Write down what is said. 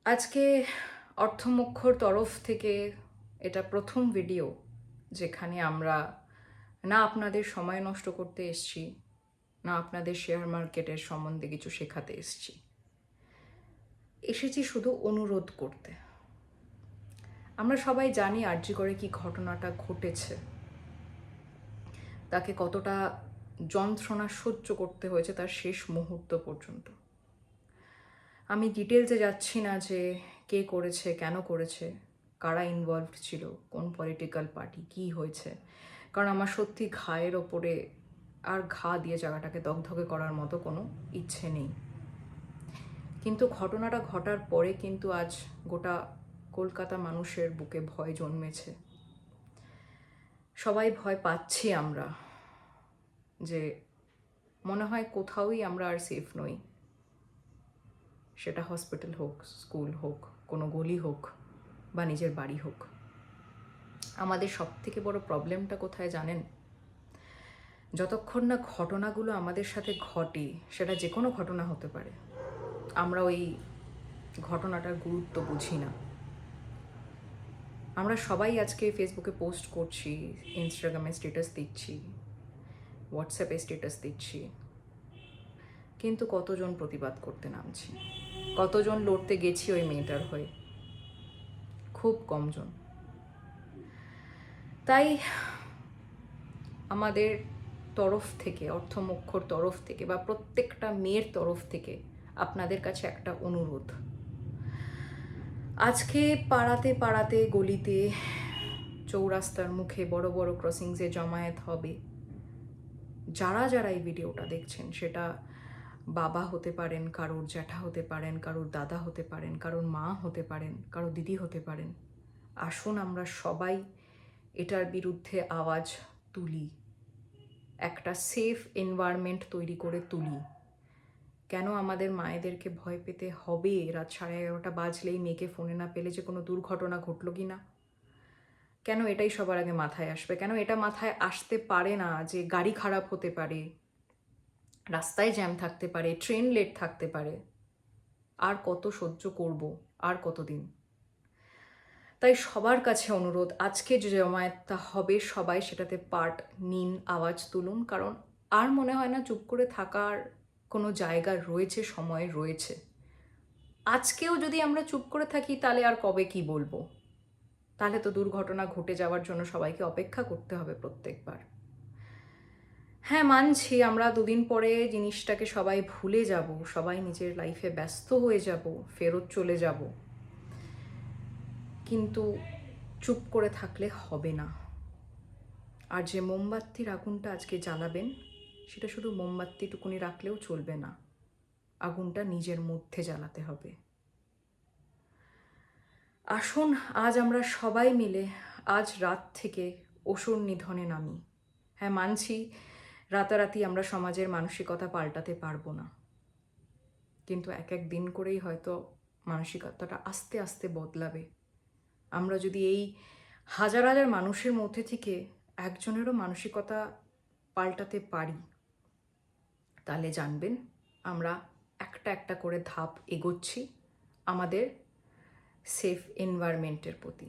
আজকে অর্থমোক্ষর তরফ থেকে এটা প্রথম ভিডিও যেখানে আমরা না আপনাদের সময় নষ্ট করতে এসেছি, না আপনাদের শেয়ার মার্কেটের সম্বন্ধে কিছু শেখাতে এসেছি শুধু অনুরোধ করতে। আমরা সবাই জানি আরজি করে কি ঘটনাটা ঘটেছে, তাকে কতটা যন্ত্রণা সহ্য করতে হয়েছে তার শেষ মুহূর্ত পর্যন্ত। আমি ডিটেলসে যাচ্ছি না যে কে করেছে, কেন করেছে, কারা ইনভলভড ছিল, কোন পলিটিক্যাল পার্টি, কী হয়েছে, কারণ আমার সত্যি ঘায়ের ওপরে আর ঘা দিয়ে জায়গাটাকে দগধগে করার মতো কোনো ইচ্ছে নেই। কিন্তু ঘটনাটা ঘটার পরে কিন্তু আজ গোটা কলকাতা মানুষের বুকে ভয় জন্মেছে। সবাই ভয় পাচ্ছি আমরা যে মনে হয় কোথাওই আমরা আর সেফ নই, সেটা হসপিটাল হোক, স্কুল হোক, কোনো গলি হোক বা নিজের বাড়ি হোক। আমাদের সবথেকে বড় প্রবলেমটা কোথায় জানেন? যতক্ষণ না ঘটনাগুলো আমাদের সাথে ঘটে, সেটা যে কোনো ঘটনা হতে পারে, আমরা ওই ঘটনাটার গুরুত্ব বুঝি না। আমরা সবাই আজকে ফেসবুকে পোস্ট করছি, ইনস্টাগ্রামে স্ট্যাটাস দিচ্ছি, হোয়াটসঅ্যাপে স্ট্যাটাস দিচ্ছি, কিন্তু কতজন প্রতিবাদ করতে নামছি, কতজন লড়তে গেছি ওই মেয়েটার হয়ে? খুব কমজন। তাই আমাদের তরফ থেকে, অর্থমোক্ষর তরফ থেকে বা প্রত্যেকটা মেয়ের তরফ থেকে আপনাদের কাছে একটা অনুরোধ। আজকে পাড়াতে পাড়াতে, গলিতে, চৌরাস্তার মুখে, বড় বড় ক্রসিংসে জমায়েত হবে। যারা যারা এই ভিডিওটা দেখছেন, সেটা বাবা হতে পারেন, কারোর জ্যাঠা হতে পারেন, কারোর দাদা হতে পারেন, কারোর মা হতে পারেন, কারোর দিদি হতে পারেন। আসুন আমরা সবাই এটার বিরুদ্ধে আওয়াজ তুলি, একটা সেফ এনভায়রনমেন্ট তৈরি করে তুলি। কেন আমাদের মায়েদেরকে ভয় পেতে হবে রাত 11:30 বাজলেই মেয়েকে ফোনে না পেলে যে কোনো দুর্ঘটনা ঘটলো কি না? কেন এটাই সবার আগে মাথায় আসবে? কেন এটা মাথায় আসতে পারে না যে গাড়ি খারাপ হতে পারে, রাস্তায় জ্যাম থাকতে পারে, ট্রেন লেট থাকতে পারে? আর কত সহ্য করব? আর কতদিন? তাই সবার কাছে অনুরোধ, আজকে যে জমায়েতটা হবে সবাই সেটাতে পার্ট নিন, আওয়াজ তুলুন। কারণ আর মনে হয় না চুপ করে থাকার কোনো জায়গা রয়েছে, সময় রয়েছে। আজকেও যদি আমরা চুপ করে থাকি তাহলে আর কবে কি বলবো? তাহলে তো দুর্ঘটনা ঘটে যাওয়ার জন্য সবাইকে অপেক্ষা করতে হবে প্রত্যেকবার। হ্যাঁ, মানছি আমরা দুদিন পরে জিনিসটাকে সবাই ভুলে যাব, সবাই নিজের লাইফে ব্যস্ত হয়ে যাব, ফেরত চলে যাব, কিন্তু চুপ করে থাকলে হবে না। আর যে মোমবাতির আগুনটা আজকে জ্বালাবেন, সেটা শুধু মোমবাতিটুকুনি রাখলেও চলবে না, আগুনটা নিজের মধ্যে জ্বালাতে হবে। আসুন আজ আমরা সবাই মিলে আজ রাত থেকে অসুর নিধনে নামি। হ্যাঁ, মানছি রাতারাতি আমরা সমাজের মানসিকতা পাল্টাতে পারবো না, কিন্তু এক এক দিন করেই হয়তো মানসিকতাটা আস্তে আস্তে বদলাবে। আমরা যদি এই হাজার হাজার মানুষের মধ্যে থেকে একজনেরও মানসিকতা পাল্টাতে পারি, তাহলে জানবেন আমরা একটা একটা করে ধাপ এগোচ্ছি আমাদের সেফ এনভায়রনমেন্টের প্রতি।